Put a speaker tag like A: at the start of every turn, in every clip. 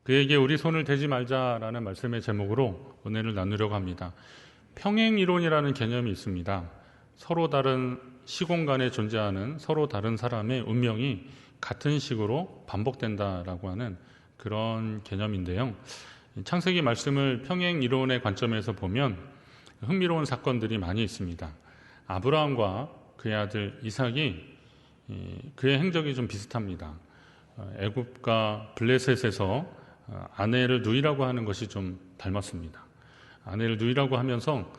A: 그에게 우리 손을 대지 말자라는 말씀의 제목으로 은혜를 나누려고 합니다. 평행이론이라는 개념이 있습니다. 서로 다른 시공간에 존재하는 서로 다른 사람의 운명이 같은 식으로 반복된다라고 하는 그런 개념인데요. 창세기 말씀을 평행이론의 관점에서 보면 흥미로운 사건들이 많이 있습니다. 아브라함과 그의 아들 이삭이 그의 행적이 좀 비슷합니다. 애굽과 블레셋에서 아내를 누이라고 하는 것이 좀 닮았습니다. 아내를 누이라고 하면서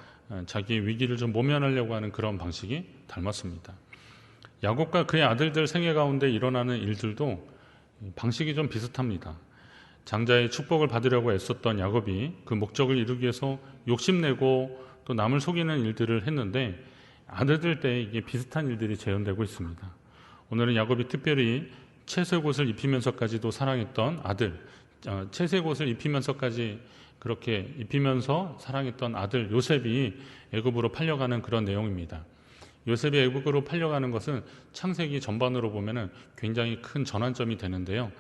A: 자기의 위기를 좀 모면하려고 하는 그런 방식이 닮았습니다. 야곱과 그의 아들들 생애 가운데 일어나는 일들도 방식이 좀 비슷합니다. 장자의 축복을 받으려고 애썼던 야곱이 그 목적을 이루기 위해서 욕심내고 또 남을 속이는 일들을 했는데 아들들 때 이게 비슷한 일들이 재현되고 있습니다. 오늘은 야곱이 특별히 채색 옷을 입히면서까지도 사랑했던 아들, 채색 옷을 입히면서까지 그렇게 입히면서 사랑했던 아들 요셉이 애굽으로 팔려가는 그런 내용입니다. 요셉이 애굽으로 팔려가는 것은 창세기 전반으로 보면은 굉장히 큰 전환점이 되는데요.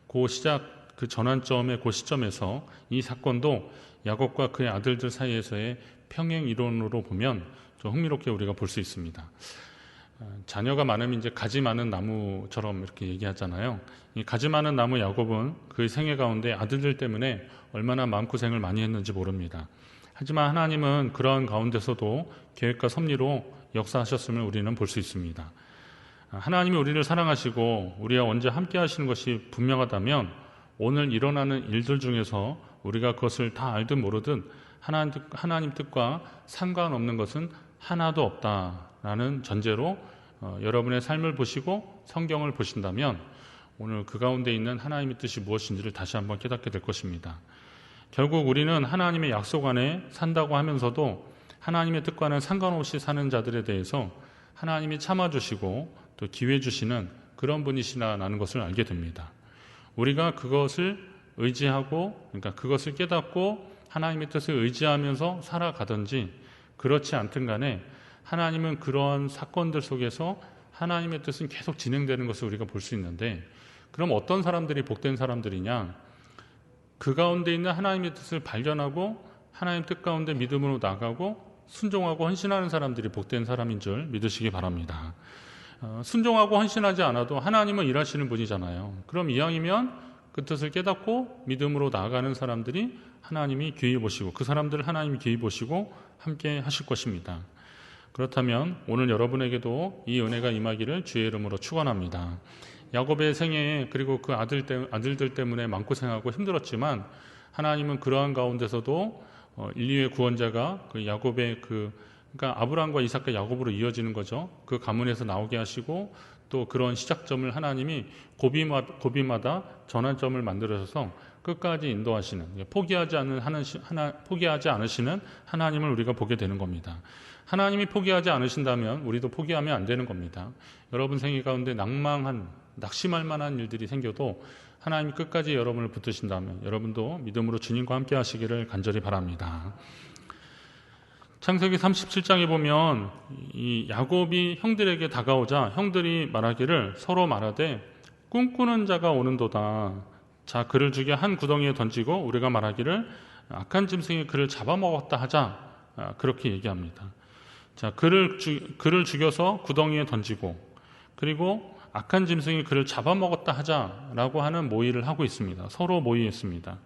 A: 그 전환점의 그 시점에서 이 사건도 야곱과 그의 아들들 사이에서의 평행 이론으로 보면 좀 흥미롭게 우리가 볼 수 있습니다. 자녀가 많으면 이제 가지 많은 나무처럼 이렇게 얘기하잖아요. 이 가지 많은 나무 야곱은 그의 생애 가운데 아들들 때문에 얼마나 마음고생을 많이 했는지 모릅니다. 하지만 하나님은 그러한 가운데서도 계획과 섭리로 역사하셨음을 우리는 볼 수 있습니다. 하나님이 우리를 사랑하시고 우리와 언제 함께 하시는 것이 분명하다면 오늘 일어나는 일들 중에서 우리가 그것을 다 알든 모르든 하나님 뜻과 상관없는 것은 하나도 없다라는 전제로 여러분의 삶을 보시고 성경을 보신다면 오늘 그 가운데 있는 하나님의 뜻이 무엇인지를 다시 한번 깨닫게 될 것입니다. 결국 우리는 하나님의 약속 안에 산다고 하면서도 하나님의 뜻과는 상관없이 사는 자들에 대해서 하나님이 참아주시고 또 기회 주시는 그런 분이시라는 것을 알게 됩니다. 우리가 그것을 의지하고, 그러니까 그것을 깨닫고 하나님의 뜻을 의지하면서 살아가든지 그렇지 않든 간에 하나님은 그러한 사건들 속에서 하나님의 뜻은 계속 진행되는 것을 우리가 볼 수 있는데, 그럼 어떤 사람들이 복된 사람들이냐? 그 가운데 있는 하나님의 뜻을 발견하고 하나님 뜻 가운데 믿음으로 나가고 순종하고 헌신하는 사람들이 복된 사람인 줄 믿으시기 바랍니다. 순종하고 헌신하지 않아도 하나님은 일하시는 분이잖아요. 그럼 이왕이면 그 뜻을 깨닫고 믿음으로 나아가는 사람들이 하나님이 귀히 보시고 그 사람들을 하나님이 귀히 보시고 함께 하실 것입니다. 그렇다면 오늘 여러분에게도 이 은혜가 임하기를 주의 이름으로 축원합니다. 야곱의 생애에 그리고 그 아들들 때문에 마음고생하고 힘들었지만 하나님은 그러한 가운데서도 인류의 구원자가 그 야곱의 그러니까 아브라함과 이삭과 야곱으로 이어지는 거죠. 그 가문에서 나오게 하시고 또 그런 시작점을 하나님이 고비마다 전환점을 만들어서 끝까지 인도하시는, 포기하지 않으시는 하나님을 우리가 보게 되는 겁니다. 하나님이 포기하지 않으신다면 우리도 포기하면 안 되는 겁니다. 여러분 생애 가운데 낙심할 만한 일들이 생겨도 하나님이 끝까지 여러분을 붙드신다면 여러분도 믿음으로 주님과 함께 하시기를 간절히 바랍니다. 창세기 37장에 보면 이 야곱이 형들에게 다가오자 형들이 말하기를 서로 말하되 꿈꾸는 자가 오는도다. 자, 그를 죽여 한 구덩이에 던지고 우리가 말하기를 악한 짐승이 그를 잡아먹었다 하자. 그렇게 얘기합니다. 자, 그를 죽여서 구덩이에 던지고 그리고 악한 짐승이 그를 잡아먹었다 하자라고 하는 모의를 하고 있습니다. 서로 모의했습니다.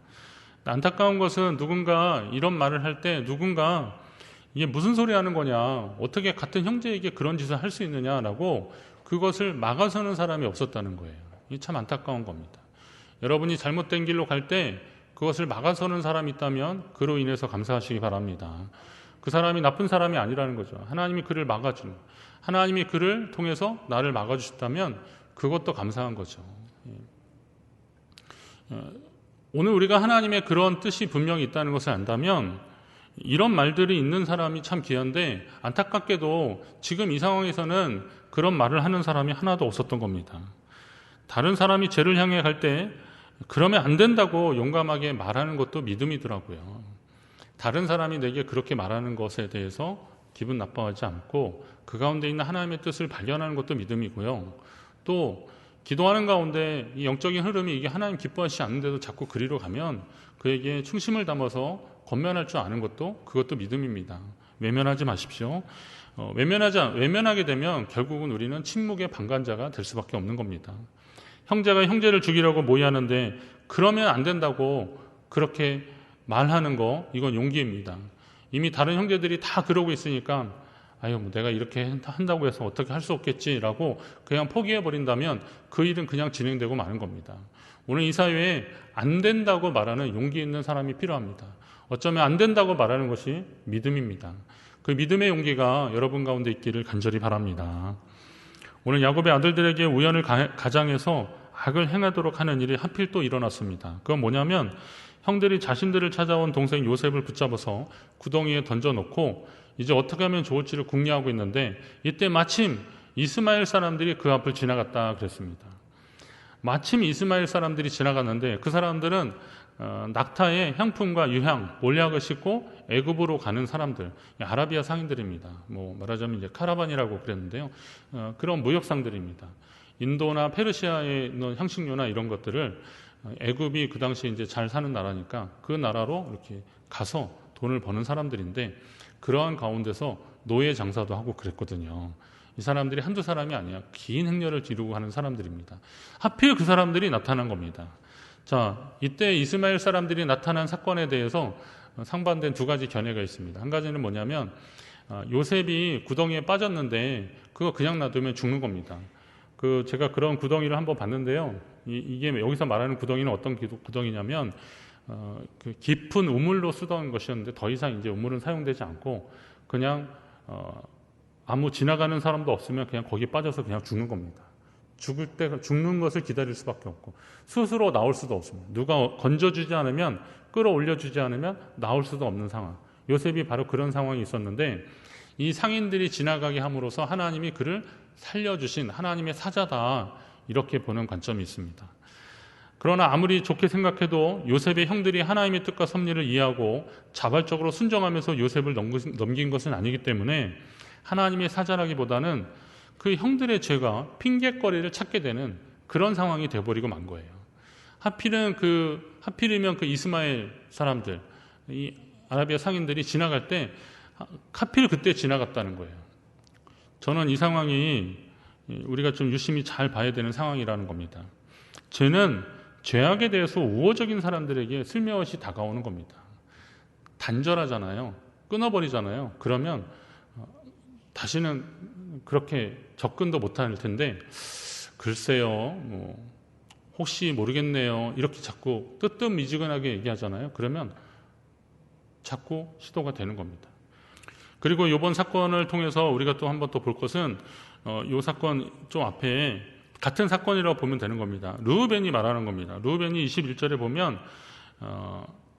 A: 안타까운 것은 누군가 이런 말을 할 때 누군가 이게 무슨 소리 하는 거냐, 어떻게 같은 형제에게 그런 짓을 할 수 있느냐라고 그것을 막아서는 사람이 없었다는 거예요. 이게 참 안타까운 겁니다. 여러분이 잘못된 길로 갈 때 그것을 막아서는 사람이 있다면 그로 인해서 감사하시기 바랍니다. 그 사람이 나쁜 사람이 아니라는 거죠. 하나님이 그를 막아주는, 하나님이 그를 통해서 나를 막아주셨다면 그것도 감사한 거죠. 오늘 우리가 하나님의 그런 뜻이 분명히 있다는 것을 안다면 이런 말들이 있는 사람이 참 귀한데 안타깝게도 지금 이 상황에서는 그런 말을 하는 사람이 하나도 없었던 겁니다. 다른 사람이 죄를 향해 갈 때 그러면 안 된다고 용감하게 말하는 것도 믿음이더라고요. 다른 사람이 내게 그렇게 말하는 것에 대해서 기분 나빠하지 않고 그 가운데 있는 하나님의 뜻을 발견하는 것도 믿음이고요. 또 기도하는 가운데 이 영적인 흐름이 이게 하나님 기뻐하시지 않는데도 자꾸 그리로 가면 그에게 충심을 담아서 권면할 줄 아는 것도 그것도 믿음입니다. 외면하지 마십시오. 외면하게 되면 결국은 우리는 침묵의 방관자가 될 수밖에 없는 겁니다. 형제가 형제를 죽이려고 모의하는데 그러면 안 된다고 그렇게 말하는 거, 이건 용기입니다. 이미 다른 형제들이 다 그러고 있으니까 뭐 내가 이렇게 한다고 해서 어떻게 할 수 없겠지라고 그냥 포기해버린다면 그 일은 그냥 진행되고 마는 겁니다. 오늘 이 사회에 안 된다고 말하는 용기 있는 사람이 필요합니다. 어쩌면 안 된다고 말하는 것이 믿음입니다. 그 믿음의 용기가 여러분 가운데 있기를 간절히 바랍니다. 오늘 야곱의 아들들에게 우연을 가장해서 악을 행하도록 하는 일이 하필 또 일어났습니다. 그건 뭐냐면 형들이 자신들을 찾아온 동생 요셉을 붙잡아서 구덩이에 던져놓고 이제 어떻게 하면 좋을지를 궁리하고 있는데 이때 마침 이스마엘 사람들이 그 앞을 지나갔다 그랬습니다. 마침 이스마엘 사람들이 지나갔는데 그 사람들은 낙타의 향품과 유향, 몰약을 싣고 애굽으로 가는 사람들, 아라비아 상인들입니다. 말하자면 이제 카라반이라고 그랬는데요. 그런 무역상들입니다. 인도나 페르시아에 있는 향신료나 이런 것들을 애굽이 그 당시에 이제 잘 사는 나라니까 그 나라로 이렇게 가서 돈을 버는 사람들인데 그러한 가운데서 노예 장사도 하고 그랬거든요. 이 사람들이 한두 사람이 아니야. 긴 행렬을 이루고 하는 사람들입니다. 하필 그 사람들이 나타난 겁니다. 자, 이때 이스마엘 사람들이 나타난 사건에 대해서 상반된 두 가지 견해가 있습니다. 한 가지는 뭐냐면 요셉이 구덩이에 빠졌는데 그거 그냥 놔두면 죽는 겁니다. 제가 그런 구덩이를 한번 봤는데요. 이게 여기서 말하는 구덩이는 어떤 구덩이냐면 그 깊은 우물로 쓰던 것이었는데 더 이상 이제 우물은 사용되지 않고 그냥 아무 지나가는 사람도 없으면 그냥 거기 빠져서 그냥 죽는 겁니다. 죽을 때 죽는 것을 기다릴 수밖에 없고 스스로 나올 수도 없습니다. 누가 건져주지 않으면 끌어올려주지 않으면 나올 수도 없는 상황. 요셉이 바로 그런 상황이 있었는데 이 상인들이 지나가게 함으로써 하나님이 그를 살려주신 하나님의 사자다 이렇게 보는 관점이 있습니다. 그러나 아무리 좋게 생각해도 요셉의 형들이 하나님의 뜻과 섭리를 이해하고 자발적으로 순종하면서 요셉을 넘긴 것은 아니기 때문에 하나님의 사자라기보다는 그 형들의 죄가 핑계거리를 찾게 되는 그런 상황이 돼버리고 만 거예요. 하필이면 그 이스마엘 사람들, 이 아라비아 상인들이 지나갈 때 하필 그때 지나갔다는 거예요. 저는 이 상황이 우리가 좀 유심히 잘 봐야 되는 상황이라는 겁니다. 죄는 죄악에 대해서 우호적인 사람들에게 슬며시 다가오는 겁니다. 단절하잖아요. 끊어버리잖아요. 그러면 다시는 그렇게 접근도 못할 텐데 글쎄요, 혹시 모르겠네요. 이렇게 자꾸 뜨뜻미지근하게 얘기하잖아요. 그러면 자꾸 시도가 되는 겁니다. 그리고 이번 사건을 통해서 우리가 또 한 번 더 볼 것은 이 사건 좀 앞에 같은 사건이라고 보면 되는 겁니다. 르우벤이 말하는 겁니다. 르우벤이 21절에 보면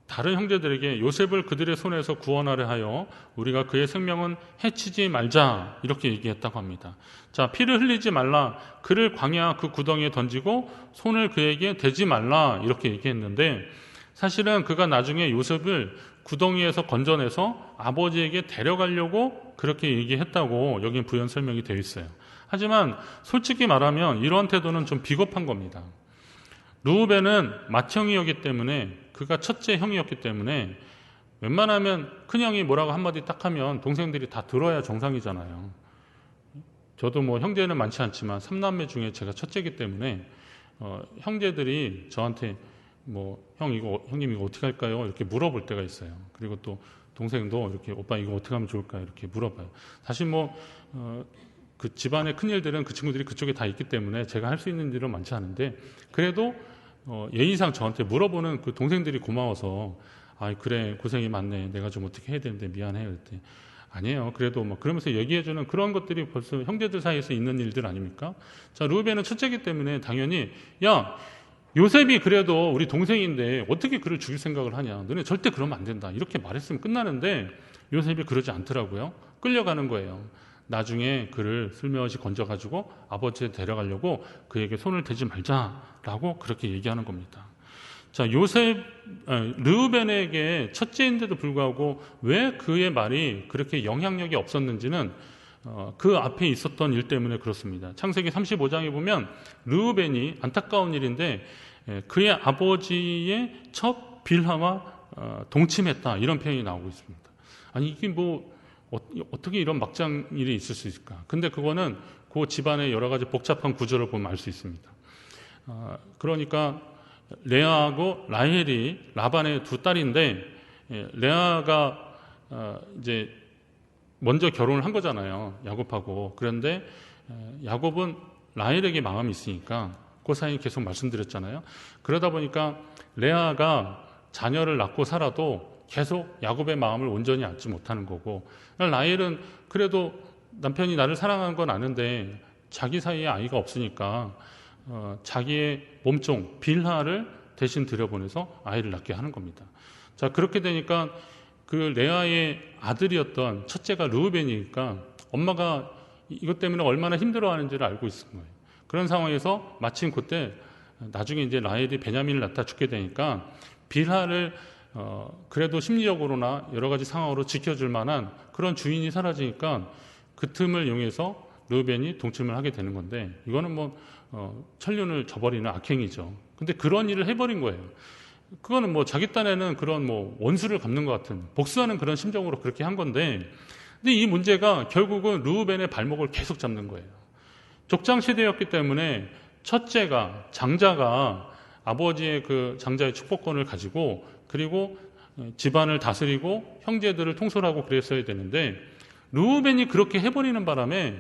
A: 다른 형제들에게 요셉을 그들의 손에서 구원하려 하여 우리가 그의 생명은 해치지 말자 이렇게 얘기했다고 합니다. 자, 피를 흘리지 말라, 그를 광야 그 구덩이에 던지고 손을 그에게 대지 말라 이렇게 얘기했는데 사실은 그가 나중에 요셉을 구덩이에서 건져내서 아버지에게 데려가려고 그렇게 얘기했다고 여기 부연 설명이 되어 있어요. 하지만 솔직히 말하면 이런 태도는 좀 비겁한 겁니다. 르우벤은 맏형이었기 때문에 그가 첫째 형이었기 때문에 웬만하면 큰형이 뭐라고 한마디 딱 하면 동생들이 다 들어야 정상이잖아요. 저도 형제는 많지 않지만 3남매 중에 제가 첫째이기 때문에 형제들이 저한테 형님 이거 어떻게 할까요? 이렇게 물어볼 때가 있어요. 그리고 또 동생도 이렇게 오빠 이거 어떻게 하면 좋을까요? 이렇게 물어봐요. 사실 그 집안의 큰일들은 그 친구들이 그쪽에 다 있기 때문에 제가 할 수 있는 일은 많지 않은데 그래도 예의상 저한테 물어보는 그 동생들이 고마워서 그래 고생이 많네, 내가 좀 어떻게 해야 되는데 미안해요 그랬더니 아니에요, 그래도 그러면서 얘기해주는 그런 것들이 벌써 형제들 사이에서 있는 일들 아닙니까? 자, 르우벤은 첫째이기 때문에 당연히 야, 요셉이 그래도 우리 동생인데 어떻게 그를 죽일 생각을 하냐, 너네 절대 그러면 안 된다 이렇게 말했으면 끝나는데 요셉이 그러지 않더라고요. 끌려가는 거예요. 나중에 그를 슬며시 건져가지고 아버지에 데려가려고 그에게 손을 대지 말자라고 그렇게 얘기하는 겁니다. 자, 르우벤에게 첫째인데도 불구하고 왜 그의 말이 그렇게 영향력이 없었는지는 그 앞에 있었던 일 때문에 그렇습니다. 창세기 35장에 보면 르우벤이 안타까운 일인데 그의 아버지의 첫 빌하와 동침했다 이런 표현이 나오고 있습니다. 아니 이게 뭐 어떻게 이런 막장 일이 있을 수 있을까? 근데 그거는 그 집안의 여러 가지 복잡한 구조를 보면 알 수 있습니다. 그러니까 레아하고 라헬이 라반의 두 딸인데 레아가 이제 먼저 결혼을 한 거잖아요. 야곱하고. 그런데 야곱은 라헬에게 마음이 있으니까 그 사이 계속 말씀드렸잖아요. 그러다 보니까 레아가 자녀를 낳고 살아도 계속 야곱의 마음을 온전히 알지 못하는 거고, 라헬은 그래도 남편이 나를 사랑하는 건 아는데 자기 사이에 아이가 없으니까 자기의 몸종 빌하를 대신 들여보내서 아이를 낳게 하는 겁니다. 자, 그렇게 되니까 그 레아의 아들이었던 첫째가 르우벤이니까 엄마가 이것 때문에 얼마나 힘들어하는지를 알고 있은 거예요. 그런 상황에서 마침 그때 나중에 이제 라헬이 베냐민을 낳다 죽게 되니까 빌하를 그래도 심리적으로나 여러 가지 상황으로 지켜줄 만한 그런 주인이 사라지니까 그 틈을 이용해서 르우벤이 동침을 하게 되는 건데, 이거는 뭐 천륜을 저버리는 악행이죠. 근데 그런 일을 해버린 거예요. 그거는 뭐 자기 딴에는 그런 뭐 원수를 갚는 것 같은 복수하는 그런 심정으로 그렇게 한 건데, 근데 이 문제가 결국은 르우벤의 발목을 계속 잡는 거예요. 족장 시대였기 때문에 첫째가 장자가 아버지의 그 장자의 축복권을 가지고 그리고 집안을 다스리고 형제들을 통솔하고 그랬어야 되는데, 르우벤이 그렇게 해버리는 바람에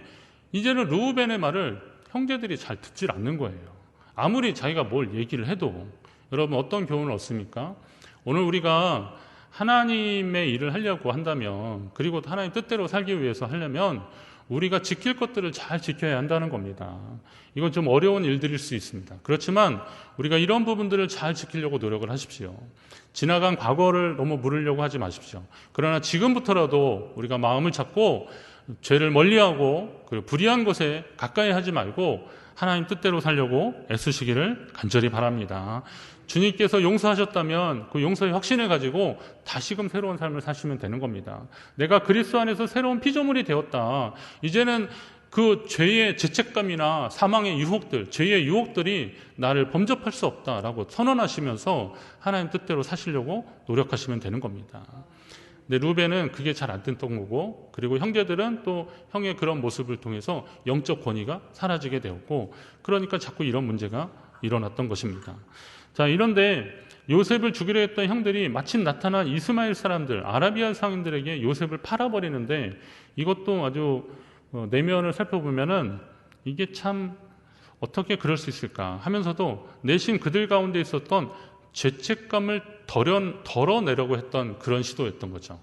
A: 이제는 르우벤의 말을 형제들이 잘 듣질 않는 거예요. 아무리 자기가 뭘 얘기를 해도. 여러분 어떤 교훈을 얻습니까? 오늘 우리가 하나님의 일을 하려고 한다면, 그리고 하나님 뜻대로 살기 위해서 하려면 우리가 지킬 것들을 잘 지켜야 한다는 겁니다. 이건 좀 어려운 일들일 수 있습니다. 그렇지만 우리가 이런 부분들을 잘 지키려고 노력을 하십시오. 지나간 과거를 너무 물으려고 하지 마십시오. 그러나 지금부터라도 우리가 마음을 잡고 죄를 멀리하고 그 불의한 것에 가까이 하지 말고 하나님 뜻대로 살려고 애쓰시기를 간절히 바랍니다. 주님께서 용서하셨다면 그 용서의 확신을 가지고 다시금 새로운 삶을 사시면 되는 겁니다. 내가 그리스도 안에서 새로운 피조물이 되었다. 이제는 그 죄의 죄책감이나 사망의 유혹들, 죄의 유혹들이 나를 범접할 수 없다라고 선언하시면서 하나님 뜻대로 사시려고 노력하시면 되는 겁니다. 근데 르우벤은 그게 잘 안 됐던 거고, 그리고 형제들은 또 형의 그런 모습을 통해서 영적 권위가 사라지게 되었고, 그러니까 자꾸 이런 문제가 일어났던 것입니다. 자, 이런데 요셉을 죽이려 했던 형들이 마침 나타난 이스마엘 사람들, 아라비아 상인들에게 요셉을 팔아버리는데, 이것도 아주 내면을 살펴보면은 이게 참 어떻게 그럴 수 있을까 하면서도 내심 그들 가운데 있었던 죄책감을 덜어내려고 했던 그런 시도였던 거죠.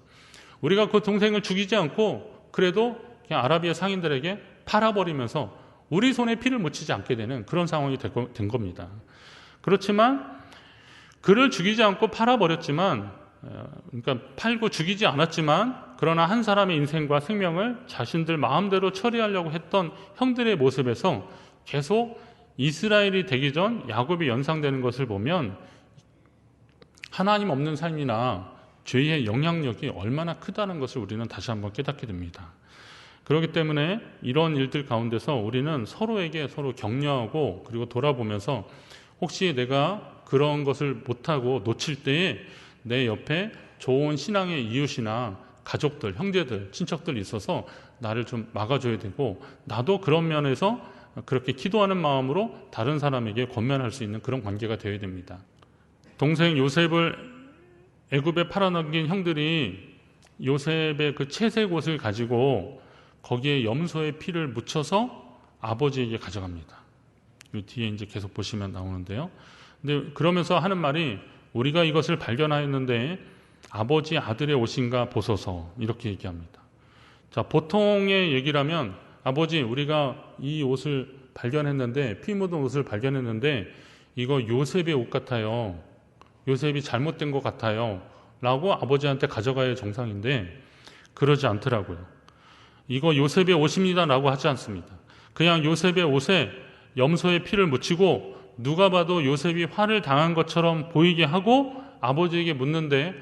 A: 우리가 그 동생을 죽이지 않고 그래도 그냥 아라비아 상인들에게 팔아버리면서 우리 손에 피를 묻히지 않게 되는 그런 상황이 된 겁니다. 그렇지만 그를 죽이지 않고 팔아버렸지만, 그러니까 팔고 죽이지 않았지만, 그러나 한 사람의 인생과 생명을 자신들 마음대로 처리하려고 했던 형들의 모습에서 계속 이스라엘이 되기 전 야곱이 연상되는 것을 보면 하나님 없는 삶이나 죄의 영향력이 얼마나 크다는 것을 우리는 다시 한번 깨닫게 됩니다. 그렇기 때문에 이런 일들 가운데서 우리는 서로에게 서로 격려하고, 그리고 돌아보면서 혹시 내가 그런 것을 못하고 놓칠 때에 내 옆에 좋은 신앙의 이웃이나 가족들, 형제들, 친척들 있어서 나를 좀 막아줘야 되고, 나도 그런 면에서 그렇게 기도하는 마음으로 다른 사람에게 권면할 수 있는 그런 관계가 되어야 됩니다. 동생 요셉을 애굽에 팔아넘긴 형들이 요셉의 그 채색 옷을 가지고 거기에 염소의 피를 묻혀서 아버지에게 가져갑니다. 이 뒤에 이제 계속 보시면 나오는데요. 근데 그러면서 하는 말이, 우리가 이것을 발견하였는데 아버지 아들의 옷인가 보소서, 이렇게 얘기합니다. 자, 보통의 얘기라면, 아버지 우리가 이 옷을 발견했는데, 피 묻은 옷을 발견했는데 이거 요셉의 옷 같아요. 요셉이 잘못된 것 같아요. 라고 아버지한테 가져가야 할 정상인데 그러지 않더라고요. 이거 요셉의 옷입니다 라고 하지 않습니다. 그냥 요셉의 옷에 염소의 피를 묻히고 누가 봐도 요셉이 화를 당한 것처럼 보이게 하고 아버지에게 묻는데,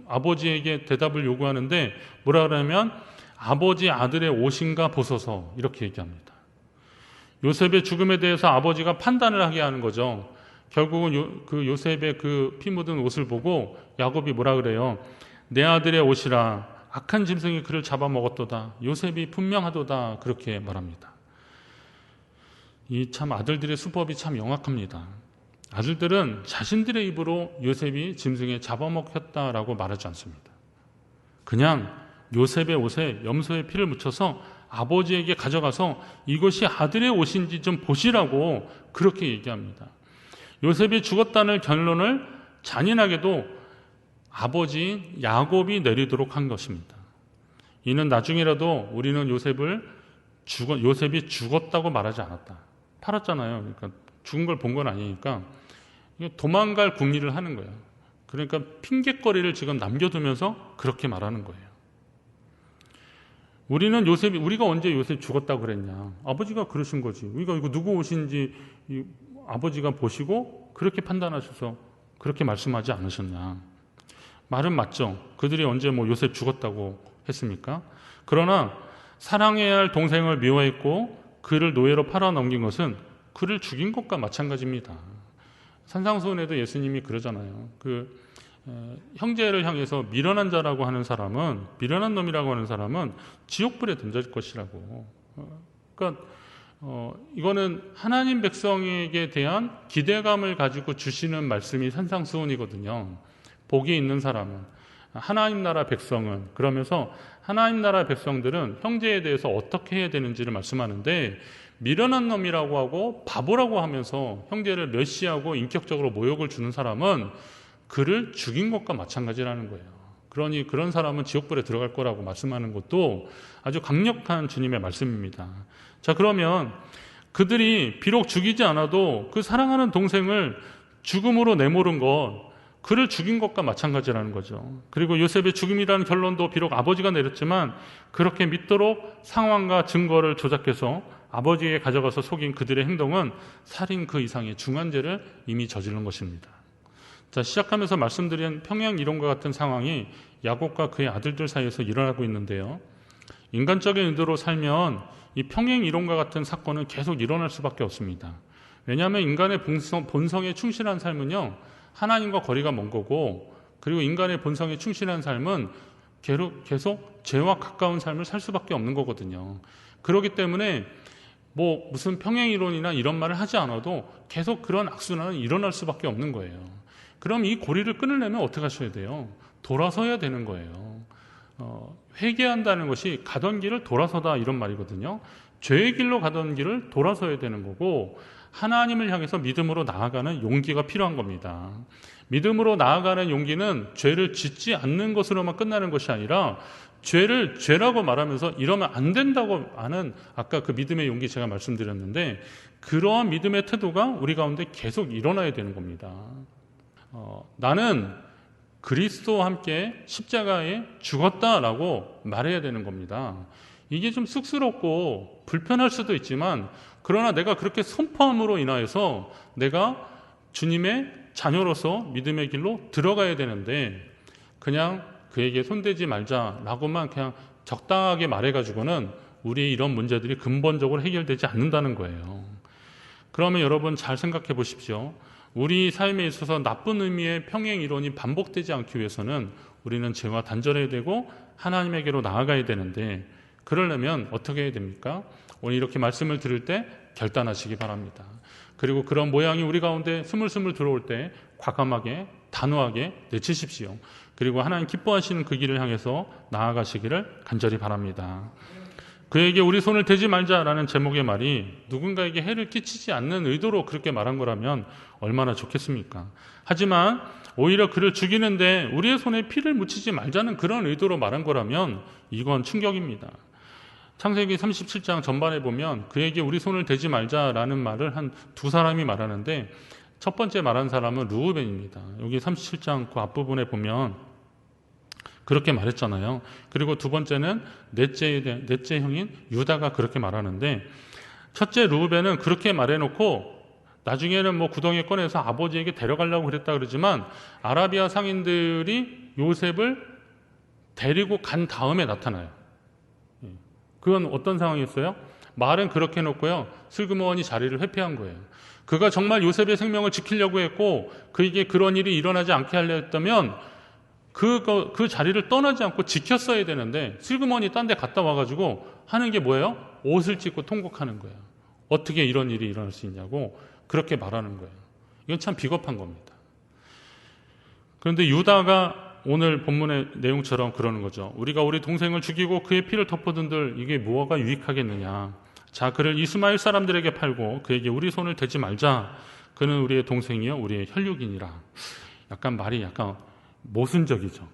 A: 아버지에게 대답을 요구하는데 뭐라 그러냐면, 아버지 아들의 옷인가 보소서 이렇게 얘기합니다. 요셉의 죽음에 대해서 아버지가 판단을 하게 하는 거죠. 결국은 그 요셉의 그 피 묻은 옷을 보고 야곱이 뭐라 그래요? 내 아들의 옷이라 악한 짐승이 그를 잡아먹었도다. 요셉이 분명하도다. 그렇게 말합니다. 이 참 아들들의 수법이 참 영악합니다. 아들들은 자신들의 입으로 요셉이 짐승에 잡아먹혔다라고 말하지 않습니다. 그냥 요셉의 옷에 염소의 피를 묻혀서 아버지에게 가져가서 이것이 아들의 옷인지 좀 보시라고 그렇게 얘기합니다. 요셉이 죽었다는 결론을 잔인하게도 아버지 야곱이 내리도록 한 것입니다. 이는 나중에라도 우리는 요셉이 죽었다고 말하지 않았다. 팔았잖아요. 그러니까 죽은 걸 본 건 아니니까 도망갈 궁리를 하는 거예요. 그러니까 핑곗거리를 지금 남겨두면서 그렇게 말하는 거예요. 우리가 언제 요셉 죽었다고 그랬냐? 아버지가 그러신 거지. 우리가 이거 누구 옷인지 아버지가 보시고 그렇게 판단하셔서 그렇게 말씀하지 않으셨냐? 말은 맞죠. 그들이 언제 요셉 죽었다고 했습니까? 그러나 사랑해야 할 동생을 미워했고 그를 노예로 팔아넘긴 것은 그를 죽인 것과 마찬가지입니다. 산상수훈에도 예수님이 그러잖아요. 형제를 향해서 미련한 자라고 하는 사람은, 미련한 놈이라고 하는 사람은 지옥불에 던질 것이라고. 그러니까 이거는 하나님 백성에게 대한 기대감을 가지고 주시는 말씀이 산상수훈이거든요. 복이 있는 사람은, 하나님 나라 백성은, 그러면서 하나님 나라 백성들은 형제에 대해서 어떻게 해야 되는지를 말씀하는데, 미련한 놈이라고 하고 바보라고 하면서 형제를 멸시하고 인격적으로 모욕을 주는 사람은 그를 죽인 것과 마찬가지라는 거예요. 그러니 그런 사람은 지옥불에 들어갈 거라고 말씀하는 것도 아주 강력한 주님의 말씀입니다. 자, 그러면 그들이 비록 죽이지 않아도 그 사랑하는 동생을 죽음으로 내모른 것, 그를 죽인 것과 마찬가지라는 거죠. 그리고 요셉의 죽음이라는 결론도 비록 아버지가 내렸지만 그렇게 믿도록 상황과 증거를 조작해서 아버지에게 가져가서 속인 그들의 행동은 살인 그 이상의 중한죄를 이미 저지른 것입니다. 자, 시작하면서 말씀드린 평양 이론과 같은 상황이 야곱과 그의 아들들 사이에서 일어나고 있는데요. 인간적인 의도로 살면 이 평행 이론과 같은 사건은 계속 일어날 수밖에 없습니다. 왜냐하면 인간의 본성에 충실한 삶은요, 하나님과 거리가 먼 거고, 그리고 인간의 본성에 충실한 삶은 계속 죄와 가까운 삶을 살 수밖에 없는 거거든요. 그렇기 때문에 무슨 평행이론이나 이런 말을 하지 않아도 계속 그런 악순환은 일어날 수밖에 없는 거예요. 그럼 이 고리를 끊으려면 어떻게 하셔야 돼요? 돌아서야 되는 거예요. 회개한다는 것이 가던 길을 돌아서다 이런 말이거든요. 죄의 길로 가던 길을 돌아서야 되는 거고, 하나님을 향해서 믿음으로 나아가는 용기가 필요한 겁니다. 믿음으로 나아가는 용기는 죄를 짓지 않는 것으로만 끝나는 것이 아니라 죄를 죄라고 말하면서 이러면 안 된다고 하는, 아까 그 믿음의 용기 제가 말씀드렸는데, 그러한 믿음의 태도가 우리 가운데 계속 일어나야 되는 겁니다. 나는 그리스도와 함께 십자가에 죽었다라고 말해야 되는 겁니다. 이게 좀 쑥스럽고 불편할 수도 있지만, 그러나 내가 그렇게 선포함으로 인하여서 내가 주님의 자녀로서 믿음의 길로 들어가야 되는데, 그냥 그에게 손대지 말자라고만 그냥 적당하게 말해가지고는 우리의 이런 문제들이 근본적으로 해결되지 않는다는 거예요. 그러면 여러분 잘 생각해 보십시오. 우리 삶에 있어서 나쁜 의미의 평행 이론이 반복되지 않기 위해서는 우리는 죄와 단절해야 되고 하나님에게로 나아가야 되는데, 그러려면 어떻게 해야 됩니까? 오늘 이렇게 말씀을 들을 때 결단하시기 바랍니다. 그리고 그런 모양이 우리 가운데 스물스물 들어올 때 과감하게 단호하게 내치십시오. 그리고 하나님 기뻐하시는 그 길을 향해서 나아가시기를 간절히 바랍니다. 그에게 우리 손을 대지 말자라는 제목의 말이 누군가에게 해를 끼치지 않는 의도로 그렇게 말한 거라면 얼마나 좋겠습니까? 하지만 오히려 그를 죽이는데 우리의 손에 피를 묻히지 말자는 그런 의도로 말한 거라면 이건 충격입니다. 창세기 37장 전반에 보면 그에게 우리 손을 대지 말자라는 말을 한 두 사람이 말하는데, 첫 번째 말한 사람은 르우벤입니다. 여기 37장 그 앞부분에 보면 그렇게 말했잖아요. 그리고 두 번째는 넷째 형인 유다가 그렇게 말하는데, 첫째 르우벤은 그렇게 말해놓고 나중에는 구덩이에 꺼내서 아버지에게 데려가려고 그랬다 그러지만, 아라비아 상인들이 요셉을 데리고 간 다음에 나타나요. 그건 어떤 상황이었어요? 말은 그렇게 해놓고요, 슬그머니 자리를 회피한 거예요. 그가 정말 요셉의 생명을 지키려고 했고 그에게 그런 일이 일어나지 않게 하려 했다면 그 자리를 떠나지 않고 지켰어야 되는데 슬그머니 딴 데 갔다 와가지고 하는 게 뭐예요? 옷을 찢고 통곡하는 거예요. 어떻게 이런 일이 일어날 수 있냐고 그렇게 말하는 거예요. 이건 참 비겁한 겁니다. 그런데 유다가 오늘 본문의 내용처럼 그러는 거죠. 우리가 우리 동생을 죽이고 그의 피를 덮어둔들 이게 뭐가 유익하겠느냐. 자, 그를 이스마엘 사람들에게 팔고 그에게 우리 손을 대지 말자. 그는 우리의 동생이요 우리의 혈육이니라. 약간 말이 약간 모순적이죠.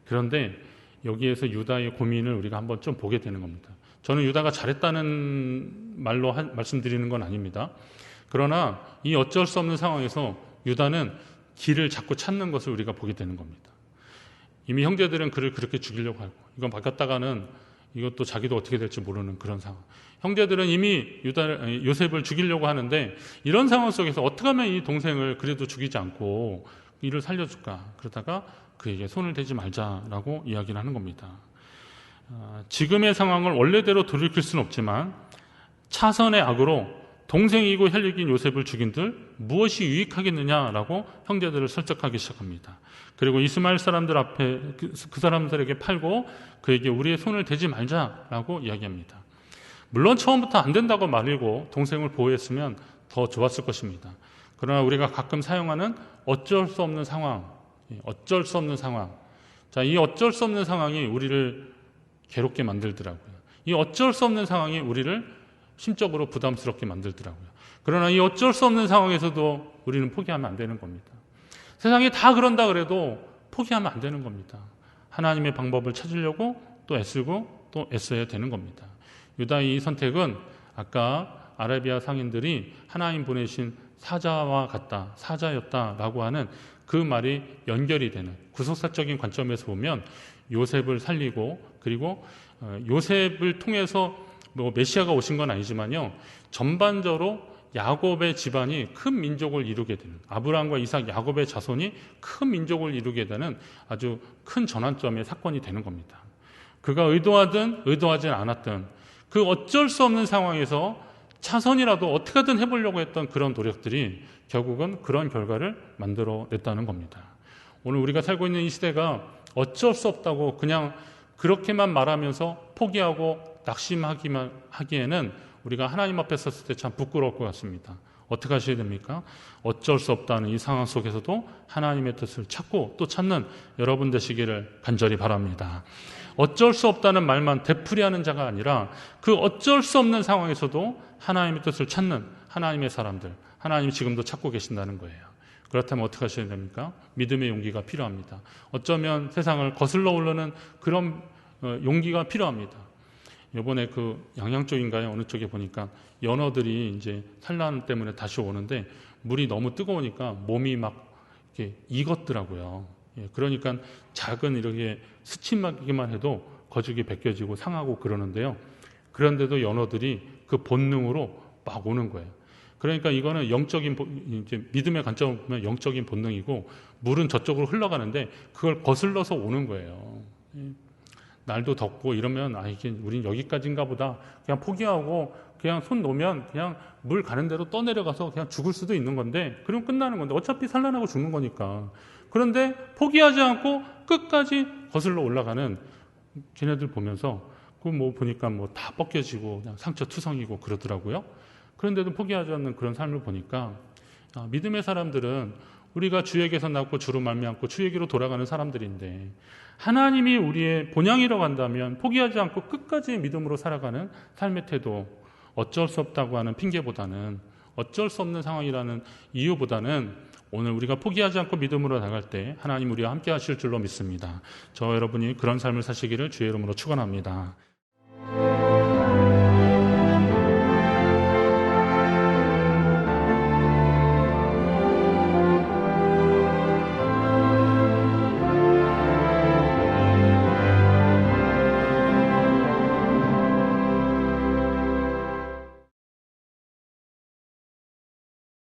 A: 그런데 여기에서 유다의 고민을 우리가 한번 좀 보게 되는 겁니다. 저는 유다가 잘했다는 말로 말씀드리는 건 아닙니다. 그러나 이 어쩔 수 없는 상황에서 유다는 길을 자꾸 찾는 것을 우리가 보게 되는 겁니다. 이미 형제들은 그를 그렇게 죽이려고 하고 이건 바뀌었다가는 이것도 자기도 어떻게 될지 모르는 그런 상황. 형제들은 이미 요셉을 죽이려고 하는데 이런 상황 속에서 어떻게 하면 이 동생을 그래도 죽이지 않고 이를 살려줄까? 그러다가 그에게 손을 대지 말자라고 이야기를 하는 겁니다. 지금의 상황을 원래대로 돌이킬 수는 없지만 차선의 악으로 동생이고 혈육인 요셉을 죽인들 무엇이 유익하겠느냐라고 형제들을 설득하기 시작합니다. 그리고 이스마엘 사람들 앞에 그 사람들에게 팔고 그에게 우리의 손을 대지 말자라고 이야기합니다. 물론 처음부터 안 된다고 말이고 동생을 보호했으면 더 좋았을 것입니다. 그러나 우리가 가끔 사용하는 어쩔 수 없는 상황, 어쩔 수 없는 상황. 자, 이 어쩔 수 없는 상황이 우리를 괴롭게 만들더라고요. 이 어쩔 수 없는 상황이 우리를 심적으로 부담스럽게 만들더라고요. 그러나 이 어쩔 수 없는 상황에서도 우리는 포기하면 안 되는 겁니다. 세상이 다 그런다 그래도 포기하면 안 되는 겁니다. 하나님의 방법을 찾으려고 또 애쓰고 또 애써야 되는 겁니다. 유다의 이 선택은 아까 아라비아 상인들이 하나님 보내신 사자와 같다, 사자였다라고 하는 그 말이 연결이 되는 구속사적인 관점에서 보면 요셉을 살리고 그리고 요셉을 통해서 메시아가 오신 건 아니지만요, 전반적으로 야곱의 집안이 큰 민족을 이루게 되는, 아브라함과 이삭, 야곱의 자손이 큰 민족을 이루게 되는 아주 큰 전환점의 사건이 되는 겁니다. 그가 의도하든 의도하지 않았든 그 어쩔 수 없는 상황에서 차선이라도 어떻게든 해보려고 했던 그런 노력들이 결국은 그런 결과를 만들어냈다는 겁니다. 오늘 우리가 살고 있는 이 시대가 어쩔 수 없다고 그냥 그렇게만 말하면서 포기하고 낙심하기만 하기에는 우리가 하나님 앞에 섰을 때 참 부끄러울 것 같습니다. 어떻게 하셔야 됩니까? 어쩔 수 없다는 이 상황 속에서도 하나님의 뜻을 찾고 또 찾는 여러분 되시기를 간절히 바랍니다. 어쩔 수 없다는 말만 되풀이하는 자가 아니라 그 어쩔 수 없는 상황에서도 하나님의 뜻을 찾는 하나님의 사람들, 하나님이 지금도 찾고 계신다는 거예요. 그렇다면 어떻게 하셔야 됩니까? 믿음의 용기가 필요합니다. 어쩌면 세상을 거슬러 오르는 그런 용기가 필요합니다. 이번에 그 양양 쪽인가요? 어느 쪽에 보니까 연어들이 이제 산란 때문에 다시 오는데 물이 너무 뜨거우니까 몸이 막 이렇게 익었더라고요. 그러니까 작은 이렇게 스치기만 해도 거죽이 벗겨지고 상하고 그러는데요. 그런데도 연어들이 그 본능으로 막 오는 거예요. 그러니까 이거는 영적인, 이제 믿음의 관점으로 보면 영적인 본능이고 물은 저쪽으로 흘러가는데 그걸 거슬러서 오는 거예요. 날도 덥고 이러면 이게 우린 여기까지인가 보다 그냥 포기하고 그냥 손 놓으면 그냥 물 가는 대로 떠내려가서 그냥 죽을 수도 있는 건데 그럼 끝나는 건데 어차피 산란하고 죽는 거니까. 그런데 포기하지 않고 끝까지 거슬러 올라가는 걔네들 보면서 그 뭐 보니까 뭐 다 벗겨지고 그냥 상처투성이고 그러더라고요. 그런데도 포기하지 않는 그런 삶을 보니까 믿음의 사람들은 우리가 주에게서 낳고 주로 말미암고 주에게로 돌아가는 사람들인데 하나님이 우리의 본향이라고 한다면 포기하지 않고 끝까지 믿음으로 살아가는 삶의 태도, 어쩔 수 없다고 하는 핑계보다는 어쩔 수 없는 상황이라는 이유보다는 오늘 우리가 포기하지 않고 믿음으로 나갈 때 하나님 우리와 함께 하실 줄로 믿습니다. 저 여러분이 그런 삶을 사시기를 주의 이름으로 축원합니다.